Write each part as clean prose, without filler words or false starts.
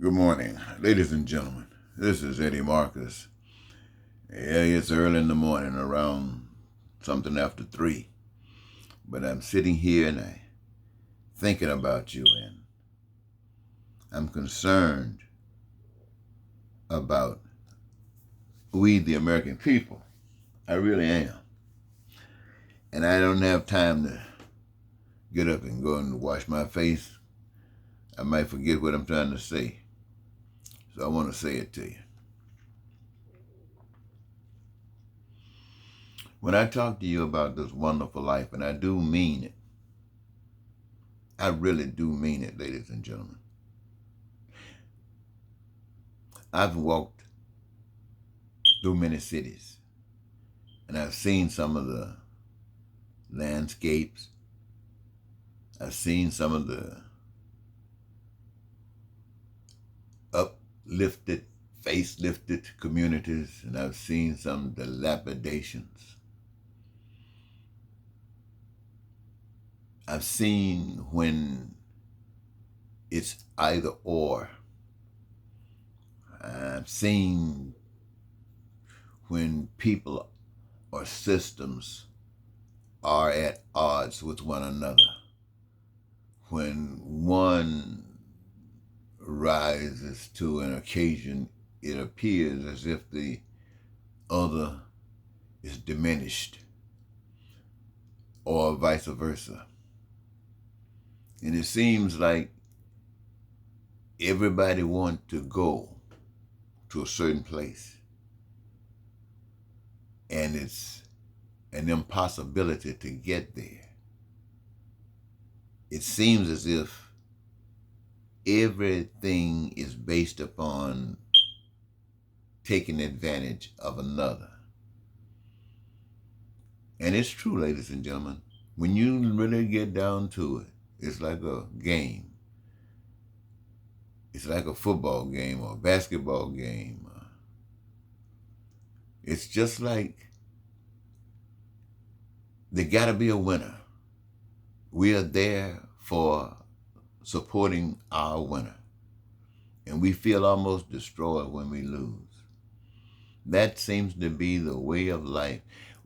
Good morning, ladies and gentlemen. This is Eddie Marcus. Yeah, it's early in the morning, around something after 3. But I'm sitting here and I'm thinking about you, and I'm concerned about we, the American people. I really am. And I don't have time to get up and go and wash my face. I might forget what I'm trying to say. So I want to say it to you. When I talk to you about this wonderful life, and I do mean it, I really do mean it, ladies and gentlemen. I've walked through many cities, and I've seen some of the landscapes. I've seen some of the uplifted, facelifted communities, and I've seen some dilapidations. I've seen when it's either or. I've seen when people or systems are at odds with one another. When one rises to an occasion, it appears as if the other is diminished, or vice versa. And it seems like everybody wants to go to a certain place, and it's an impossibility to get there. It seems as if everything is based upon taking advantage of another. And it's true, ladies and gentlemen. When you really get down to it, it's like a game. It's like a football game or a basketball game. It's just like there gotta be a winner. We are there for supporting our winner. And we feel almost destroyed when we lose. That seems to be the way of life.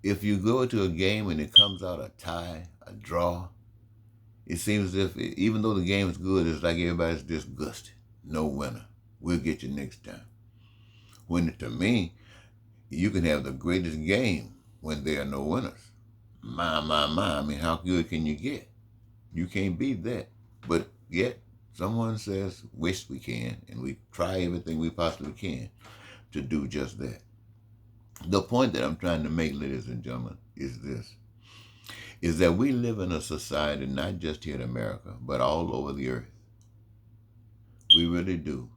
If you go to a game and it comes out a tie, a draw, it seems as if, even though the game is good, it's like everybody's disgusted. No winner. We'll get you next time. When, to me, you can have the greatest game when there are no winners. My. I mean, how good can you get? You can't beat that. But yet, someone says, wish we can, and we try everything we possibly can to do just that. The point that I'm trying to make, ladies and gentlemen, is this, is that we live in a society, not just here in America, but all over the earth. We really do.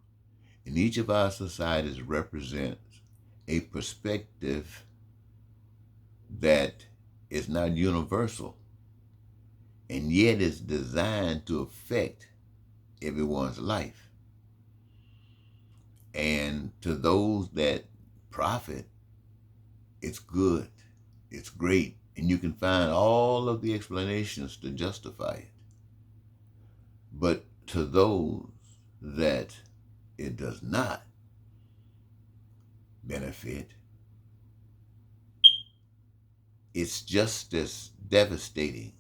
And each of our societies represents a perspective that is not universal, and yet is designed to affect everyone's life. And to those that profit, it's good, it's great, and you can find all of the explanations to justify it. But to those that it does not benefit, it's just as devastatingly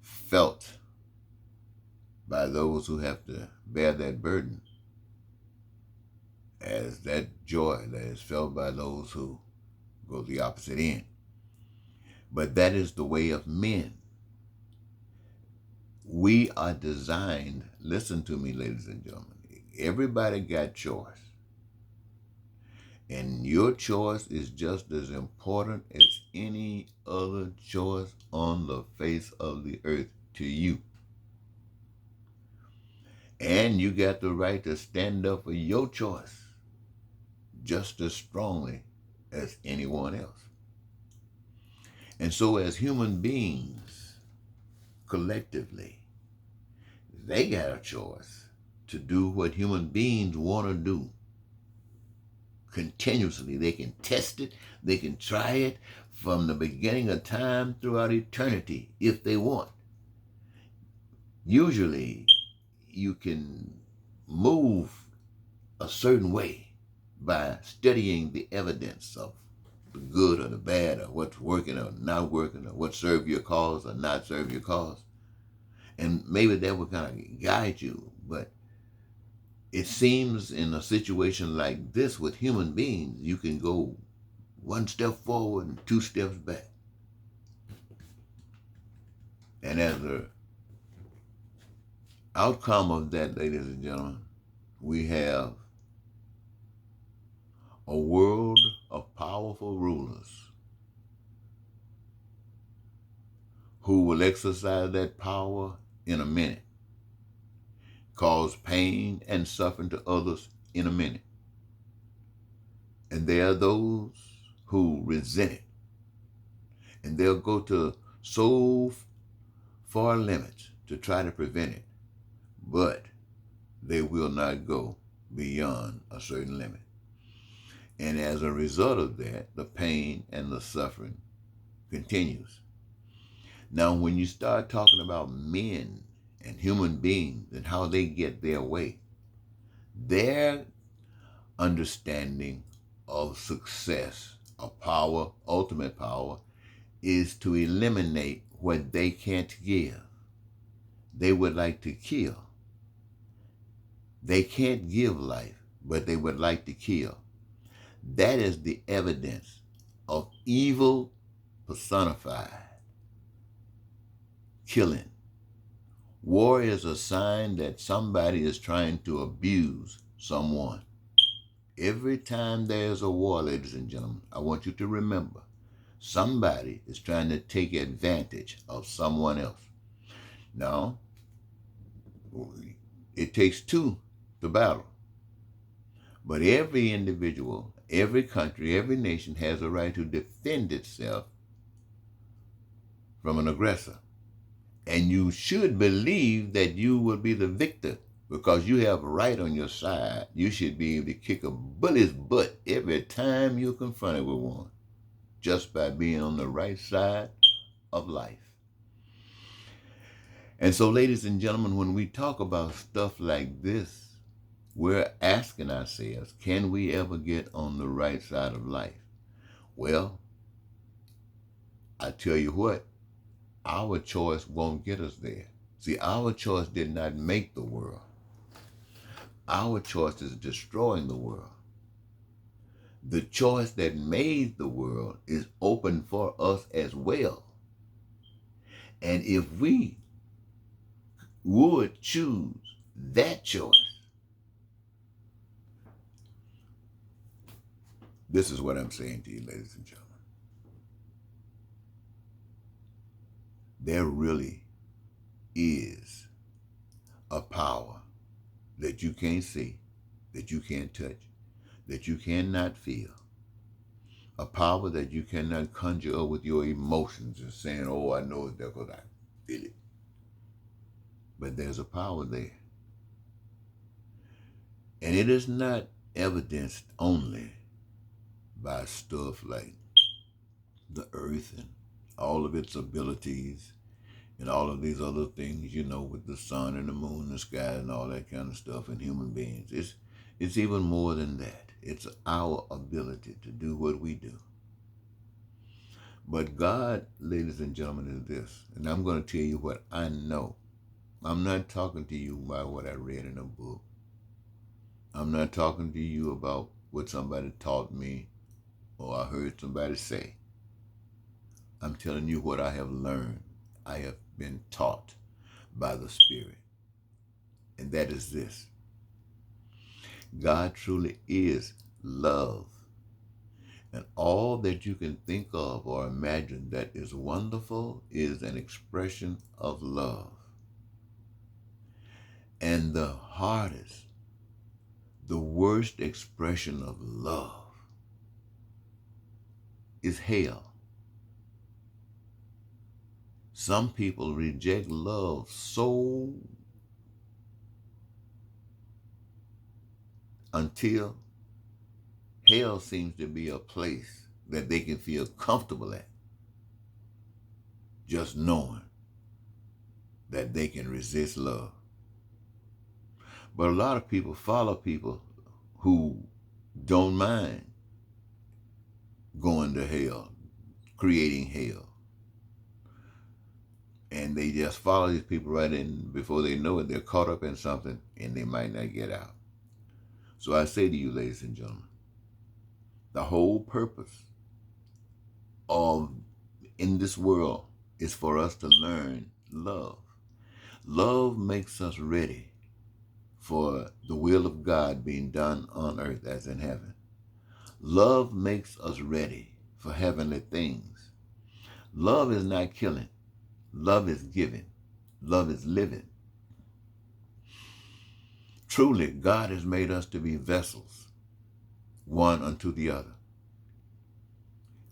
felt by those who have to bear that burden as that joy that is felt by those who go the opposite end. But that is the way of men. We are designed, listen to me, ladies and gentlemen, everybody got choice. And your choice is just as important as any other choice on the face of the earth to you. And you got the right to stand up for your choice just as strongly as anyone else. And so as human beings, collectively, they got a choice to do what human beings want to do. continuously. They can test it. They can try it from the beginning of time throughout eternity if they want. Usually, you can move a certain way by studying the evidence of the good or the bad, or what's working or not working, or what serve your cause or not serve your cause. And maybe that will kind of guide you. But it seems in a situation like this with human beings, you can go one step forward and two steps back. And as an outcome of that, ladies and gentlemen, we have a world of powerful rulers who will exercise that power in a minute, cause pain and suffering to others in a minute. And there are those who resent it, and they'll go to so far limits to try to prevent it, but they will not go beyond a certain limit. And as a result of that, the pain and the suffering continues. Now, when you start talking about men and human beings and how they get their way, their understanding of success, of power, ultimate power, is to eliminate what they can't give. They would like to kill. They can't give life, but they would like to kill. That is the evidence of evil personified. Killing. War is a sign that somebody is trying to abuse someone. Every time there's a war, ladies and gentlemen, I want you to remember, somebody is trying to take advantage of someone else. Now, it takes two to battle. But every individual, every country, every nation has a right to defend itself from an aggressor. And you should believe that you will be the victor because you have right on your side. You should be able to kick a bully's butt every time you're confronted with one, just by being on the right side of life. And so, ladies and gentlemen, when we talk about stuff like this, we're asking ourselves, can we ever get on the right side of life? Well, I tell you what, our choice won't get us there. See, our choice did not make the world. Our choice is destroying the world. The choice that made the world is open for us as well. And if we would choose that choice, this is what I'm saying to you, ladies and gentlemen. There really is a power that you can't see, that you can't touch, that you cannot feel. A power that you cannot conjure up with your emotions and saying, oh, I know it's there because I feel it. But there's a power there. And it is not evidenced only by stuff like the earth and all of its abilities and all of these other things, you know, with the sun and the moon and the sky and all that kind of stuff and human beings. It's even more than that. It's our ability to do what we do. But God, ladies and gentlemen, is this, and I'm going to tell you what I know. I'm not talking to you about what I read in a book. I'm not talking to you about what somebody taught me or I heard somebody say. I'm telling you what I have learned. I have been taught by the Spirit. And that is this. God truly is love. And all that you can think of or imagine that is wonderful is an expression of love. And the hardest, the worst expression of love is hell. Some people reject love so until hell seems to be a place that they can feel comfortable at, just knowing that they can resist love. But a lot of people follow people who don't mind going to hell, creating hell. And they just follow these people right in. Before they know it, they're caught up in something and they might not get out. So I say to you, ladies and gentlemen, the whole purpose of in this world is for us to learn love. Love makes us ready for the will of God being done on earth as in heaven. Love makes us ready for heavenly things. Love is not killing. Love is giving. Love is living. Truly, God has made us to be vessels, one unto the other.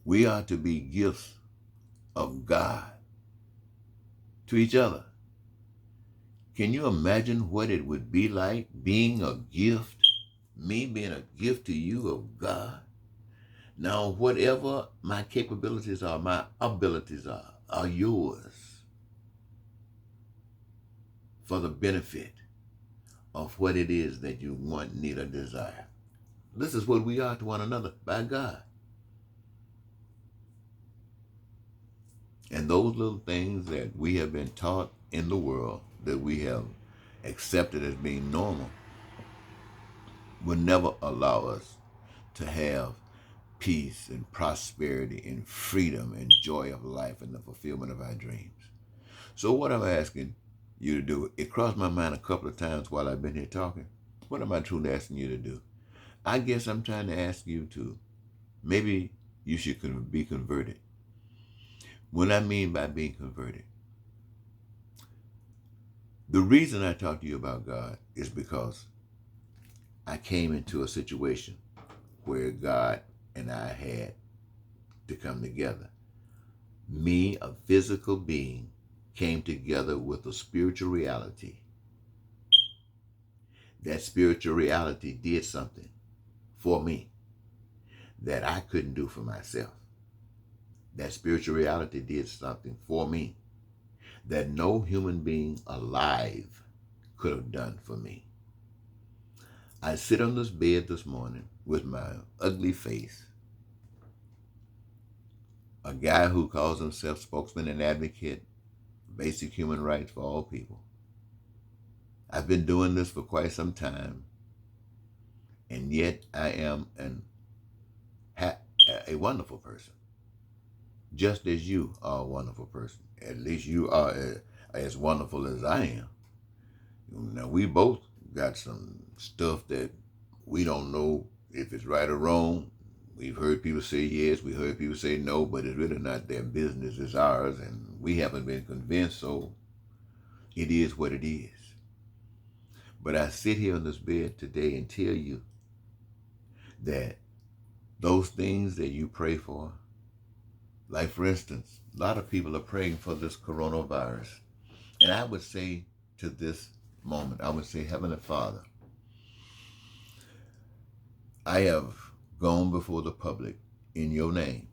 We are to be gifts of God to each other. Can you imagine what it would be like being a gift, me being a gift to you of God? Now, whatever my capabilities are, my abilities are yours for the benefit of what it is that you want, need, or desire. This is what we are to one another by God. And those little things that we have been taught in the world that we have accepted as being normal will never allow us to have peace and prosperity and freedom and joy of life and the fulfillment of our dreams. So what I'm asking you to do, it crossed my mind a couple of times while I've been here talking. What am I truly asking you to do? I guess I'm trying to ask you to, maybe you should be converted. What I mean by being converted, the reason I talk to you about God is because I came into a situation where God and I had to come together. Me, a physical being, came together with a spiritual reality. That spiritual reality did something for me that I couldn't do for myself. That spiritual reality did something for me that no human being alive could have done for me. I sit on this bed this morning with my ugly face, a guy who calls himself spokesman and advocate, basic human rights for all people. I've been doing this for quite some time, and yet I am a wonderful person, just as you are a wonderful person. At least you are as wonderful as I am. Now, we both got some stuff that we don't know if it's right or wrong. We've heard people say yes, we heard people say no, but it's really not their business, it's ours, and we haven't been convinced, so it is what it is. But I sit here on this bed today and tell you that those things that you pray for, like for instance, a lot of people are praying for this coronavirus. And I would say to this moment, I would say, Heavenly Father, I have gone before the public in your name.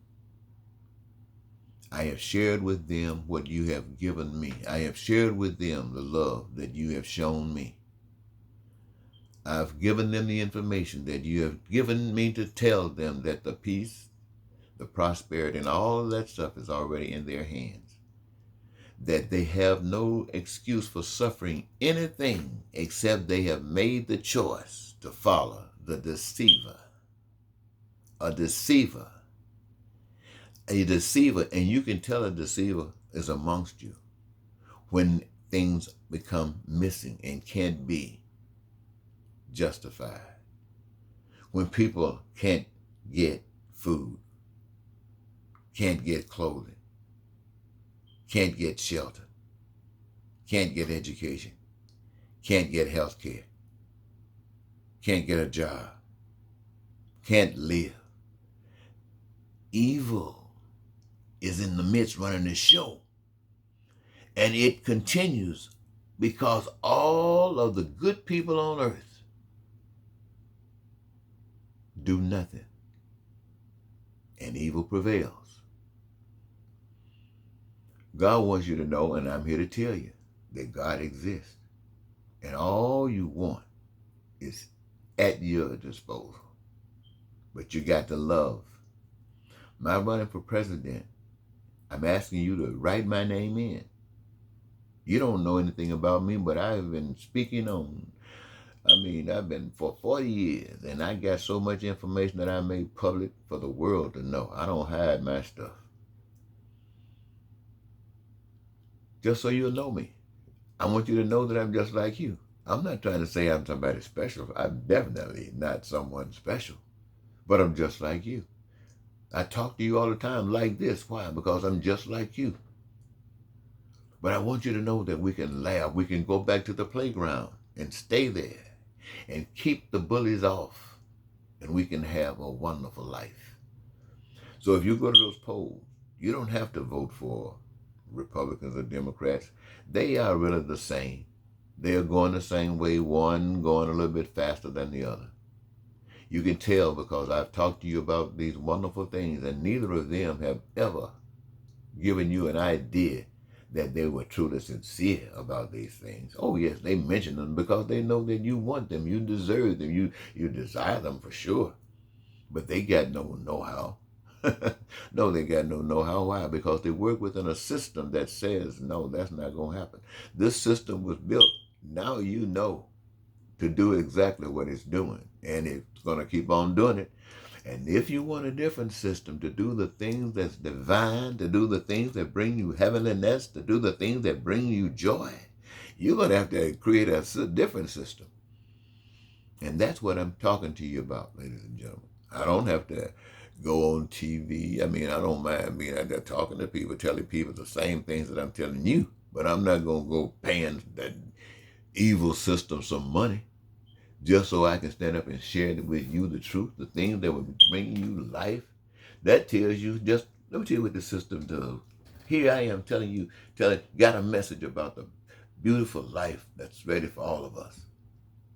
I have shared with them what you have given me. I have shared with them the love that you have shown me. I've given them the information that you have given me to tell them that the peace, the prosperity, and all of that stuff is already in their hands. That they have no excuse for suffering anything except they have made the choice to follow the deceiver. A deceiver. A deceiver, and you can tell a deceiver is amongst you when things become missing and can't be justified. When people can't get food, can't get clothing, can't get shelter, can't get education, can't get health care, can't get a job, can't live. Evil is in the midst running the show. And it continues because all of the good people on earth do nothing. and evil prevails. God wants you to know, and I'm here to tell you, that God exists. And all you want is at your disposal. But you got to love. My running for president, I'm asking you to write my name in. You don't know anything about me, but I've been speaking on. I've been for 40 years, and I got so much information that I made public for the world to know. I don't hide my stuff. Just so you'll know me. I want you to know that I'm just like you. I'm not trying to say I'm somebody special. I'm definitely not someone special. But I'm just like you. I talk to you all the time like this. Why? Because I'm just like you. But I want you to know that we can laugh. We can go back to the playground and stay there and keep the bullies off. And we can have a wonderful life. So if you go to those polls, you don't have to vote for Republicans or Democrats. They are really the same. They are going the same way, one going a little bit faster than the other. You can tell because I've talked to you about these wonderful things, and neither of them have ever given you an idea that they were truly sincere about these things. Oh yes, they mention them because they know that you want them, you deserve them, you desire them for sure. But they got no know-how. No, they got no know-how. Why? Because they work within a system that says, no, that's not going to happen. This system was built. Now you know to do exactly what it's doing. And it's going to keep on doing it. And if you want a different system to do the things that's divine, to do the things that bring you heavenliness, to do the things that bring you joy, you're going to have to create a different system. And that's what I'm talking to you about, ladies and gentlemen. I don't have to go on TV. I don't mind being out there talking to people, telling people the same things that I'm telling you. But I'm not going to go paying that evil system some money just so I can stand up and share with you the truth, the things that will bring you life. That tells you just, let me tell you what the system does. Here I am telling you, got a message about the beautiful life that's ready for all of us.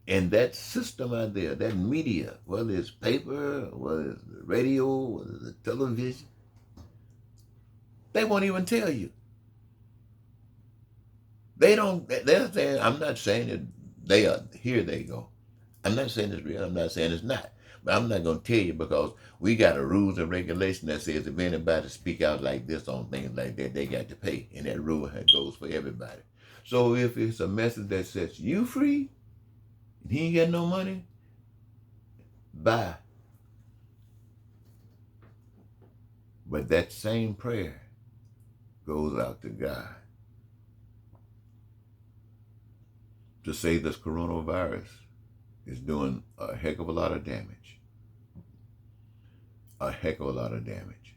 And that system out there, that media, whether it's paper, whether it's the radio, whether it's the television, they won't even tell you. They're saying, I'm not saying that they are, here they go. I'm not saying it's real, I'm not saying it's not. But I'm not going to tell you because we got a rules and regulation that says if anybody speak out like this on things like that, they got to pay. And that rule goes for everybody. So if it's a message that sets you free, and he ain't got no money, bye. But that same prayer goes out to God to say this coronavirus is doing a heck of a lot of damage. A heck of a lot of damage.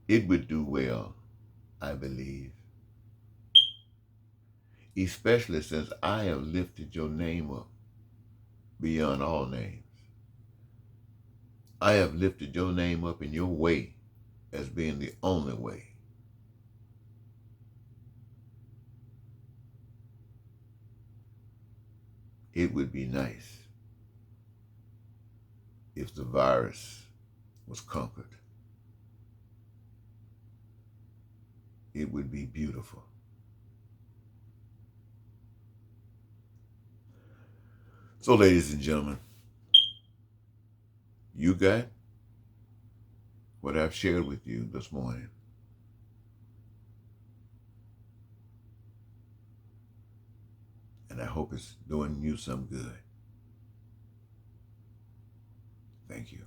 It would do well, I believe, especially since I have lifted your name up beyond all names. I have lifted your name up in your way as being the only way. It would be nice if the virus was conquered. It would be beautiful. So, ladies and gentlemen, you got what I've shared with you this morning. And I hope it's doing you some good. Thank you.